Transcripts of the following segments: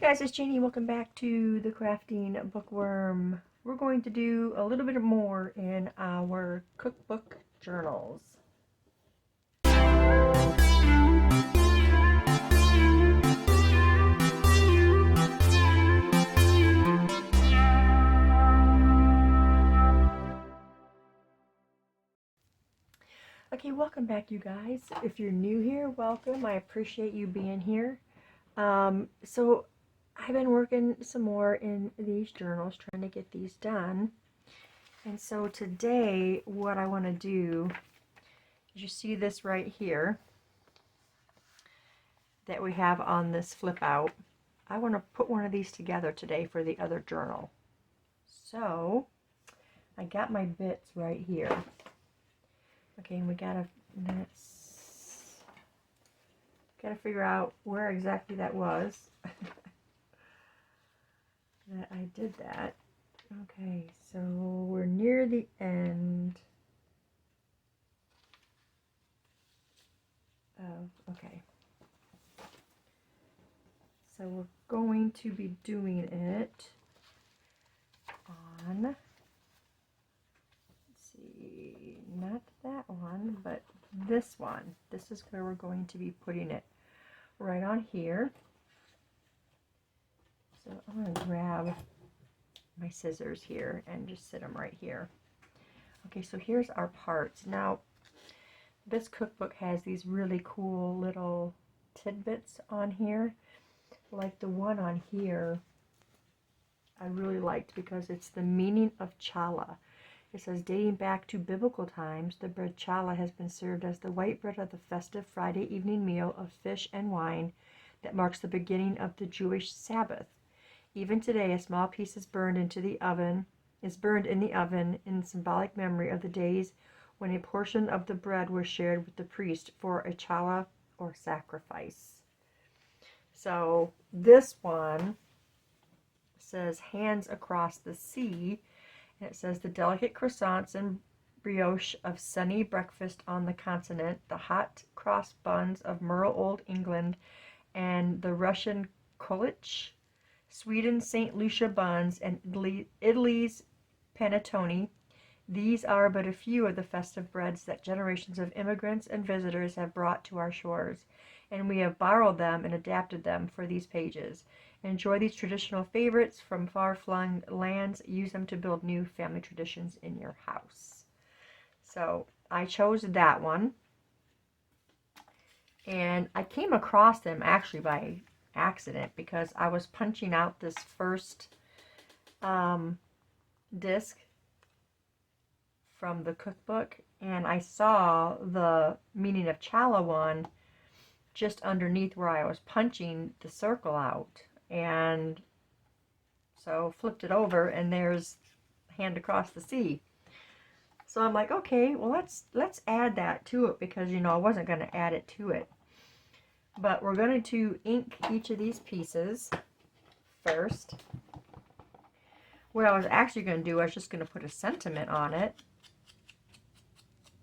Guys, it's Janie. Welcome back to the Crafting Bookworm. We're going to do a little bit more in our cookbook journals. Okay, welcome back, you guys. If you're new here, welcome. I appreciate you being here. So I've been working some more in these journals, trying to get these done. And so today, what I want to do is, you see this right here that we have on this flip out. I want to put one of these together today for the other journal. So I got my bits right here. Okay, and we gotta figure out where exactly that was that I did that. Okay, so we're near the end of, okay. So we're going to be doing it on, let's see, not that one, but this one. This is where we're going to be putting it, right on here. So I'm going to grab my scissors here and just sit them right here. Okay, so here's our parts. Now, this cookbook has these really cool little tidbits on here. Like the one on here, I really liked because it's the meaning of challah. It says, dating back to biblical times, the bread challah has been served as the white bread of the festive Friday evening meal of fish and wine that marks the beginning of the Jewish Sabbath. Even today, a small piece is burned in the oven in symbolic memory of the days when a portion of the bread was shared with the priest for a challah or sacrifice. So this one says hands across the sea, and it says the delicate croissants and brioche of sunny breakfast on the continent, the hot cross buns of Merle Old England, and the Russian kolich, Sweden's St. Lucia buns, and Italy's panettone. These are but a few of the festive breads that generations of immigrants and visitors have brought to our shores, and we have borrowed them and adapted them for these pages. Enjoy these traditional favorites from far-flung lands. Use them to build new family traditions in your house. So I chose that one, and I came across them actually by accident because I was punching out this first disc from the cookbook, and I saw the meaning of challah one just underneath where I was punching the circle out, and so flipped it over, and there's hand across the sea. So I'm like, okay, well let's add that to it, because you know I wasn't going to add it to it. But we're going to ink each of these pieces first. What I was actually going to do, I was just going to put a sentiment on it.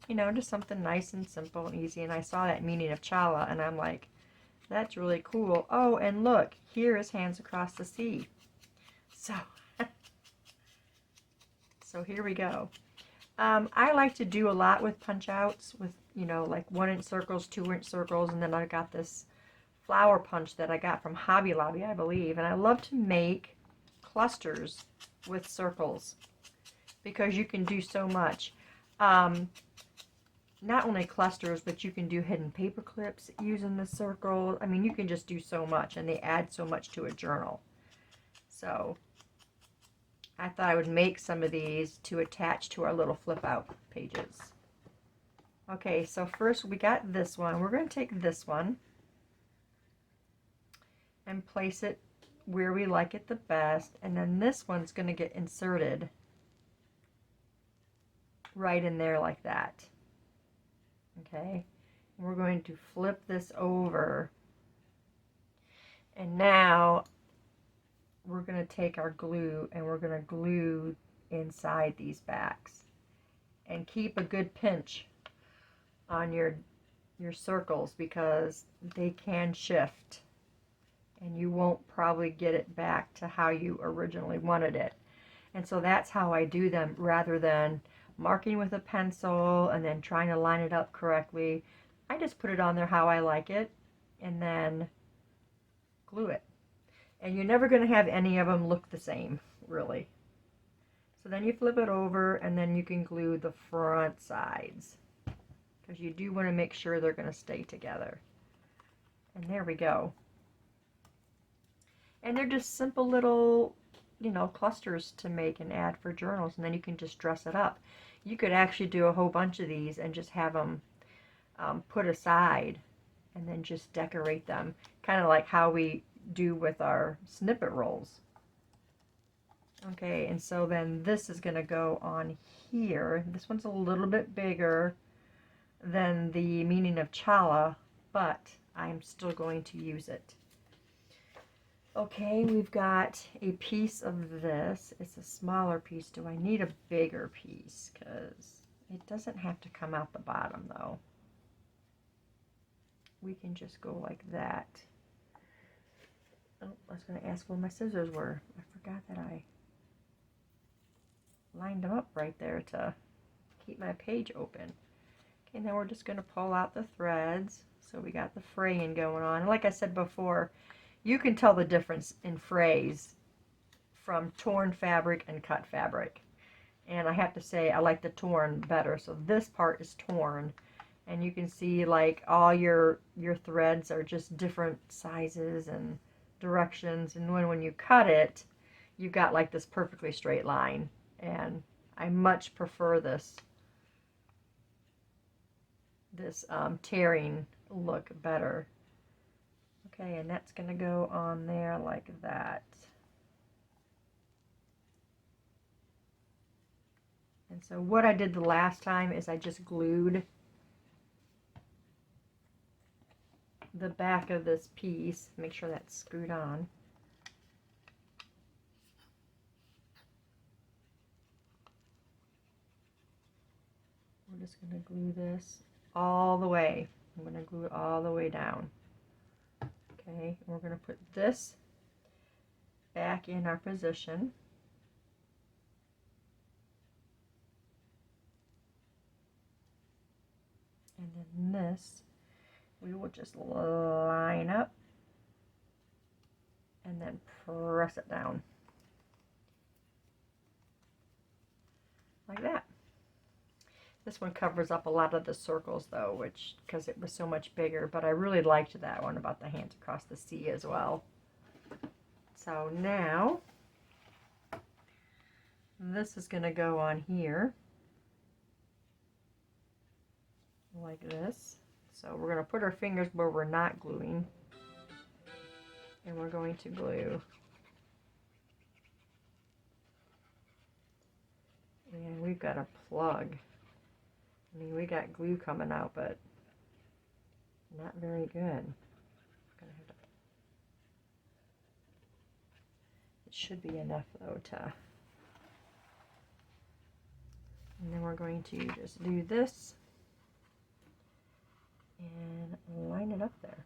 You know, just something nice and simple and easy. And I saw that meaning of challah, and I'm like, that's really cool. Oh, and look, here is hands across the sea. So, so here we go. I like to do a lot with punch outs with, you know, like 1-inch circles, 2-inch circles, and then I got this flower punch that I got from Hobby Lobby, I believe. And I love to make clusters with circles because you can do so much. Not only clusters, but you can do hidden paper clips using the circle. I mean, you can just do so much, and they add so much to a journal. So I thought I would make some of these to attach to our little flip out pages. Okay, so first we got this one. We're going to take this one and place it where we like it the best, and then this one's going to get inserted right in there like that. Okay, we're going to flip this over, and now we're going to take our glue and we're going to glue inside these backs, and keep a good pinch on your circles because they can shift, and you won't probably probably get it back to how you originally wanted it. And so that's how I do them, rather than marking with a pencil and then trying to line it up correctly. I just put it on there how I like it and then glue it. And you're never going to have any of them look the same, really. So then you flip it over and then you can glue the front sides, because you do want to make sure they're going to stay together. And there we go. And they're just simple little, you know, clusters to make and add for journals, and then you can just dress it up. You could actually do a whole bunch of these and just have them put aside and then just decorate them, kind of like how we do with our snippet rolls. Okay, and so then this is going to go on here. This one's a little bit bigger than the meaning of Chala, but I'm still going to use it. Okay, we've got a piece of this. It's a smaller piece. Do I need a bigger piece? Because it doesn't have to come out the bottom, though. We can just go like that. Oh, I was going to ask where my scissors were. I forgot that I lined them up right there to keep my page open. Okay, and then we're just going to pull out the threads. So we got the fraying going on. And like I said before, you can tell the difference in frays from torn fabric and cut fabric. And I have to say, I like the torn better. So this part is torn. And you can see like all your threads are just different sizes and directions. And when you cut it, you've got like this perfectly straight line. And I much prefer this tearing look better. Okay, and that's going to go on there like that. And so what I did the last time is I just glued the back of this piece, make sure that's screwed on. We're just going to glue this all the way. I'm going to glue it all the way down. Okay, and we're going to put this back in our position. And then this, we will just line up and then press it down. Like that. This one covers up a lot of the circles though, which, because it was so much bigger, but I really liked that one about the hands across the sea as well. So now, this is going to go on here, like this. So we're going to put our fingers where we're not gluing, and we're going to glue. And we've got a plug. I mean, we got glue coming out, but not very good. It should be enough, though, to... And then we're going to just do this and line it up there.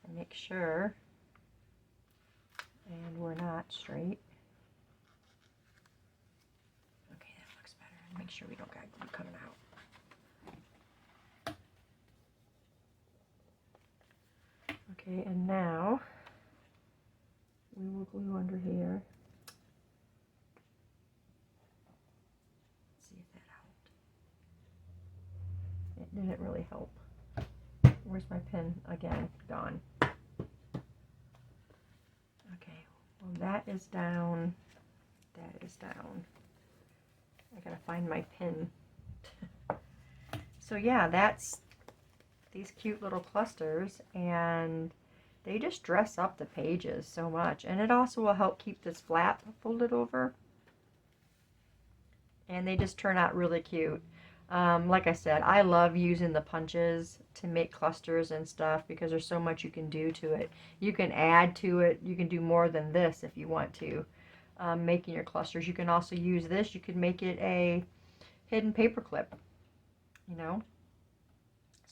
And make sure, and we're not straight. Okay, that looks better. And make sure we don't got glue coming out. Okay, and now we will glue under here. Let's see if that helped. It didn't really help. Where's my pen? Again, gone. Okay, well that is down. That is down. I gotta find my pin. So yeah, that's these cute little clusters, and they just dress up the pages so much, and it also will help keep this flap folded over, and they just turn out really cute. Like I said, I love using the punches to make clusters and stuff because there's so much you can do to it. You can add to it. You can do more than this if you want to, making your clusters. You can also use this. You could make it a hidden paper clip, you know.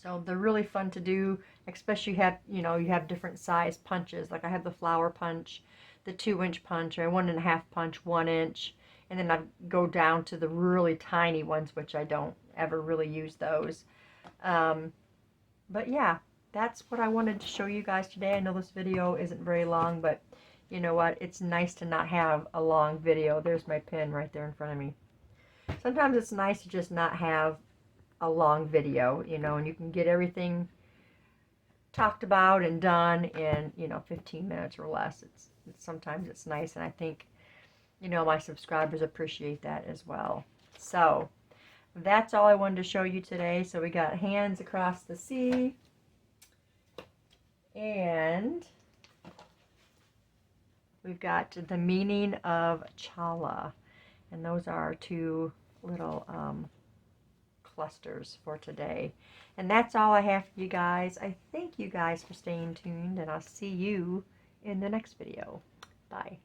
So they're really fun to do, especially you have different size punches. Like I have the flower punch, the 2-inch punch, or 1.5 punch, 1 inch, and then I go down to the really tiny ones, which I don't ever really use those. But yeah, that's what I wanted to show you guys today. I know this video isn't very long, but you know what? It's nice to not have a long video. There's my pen right there in front of me. Sometimes it's nice to just not have a long video, and you can get everything talked about and done in, 15 minutes or less. Sometimes it's nice, and I think, my subscribers appreciate that as well. So, that's all I wanted to show you today. So we got hands across the sea, and we've got the meaning of chala, and those are our two little clusters for today. And that's all I have for you guys. I thank you guys for staying tuned, and I'll see you in the next video. Bye.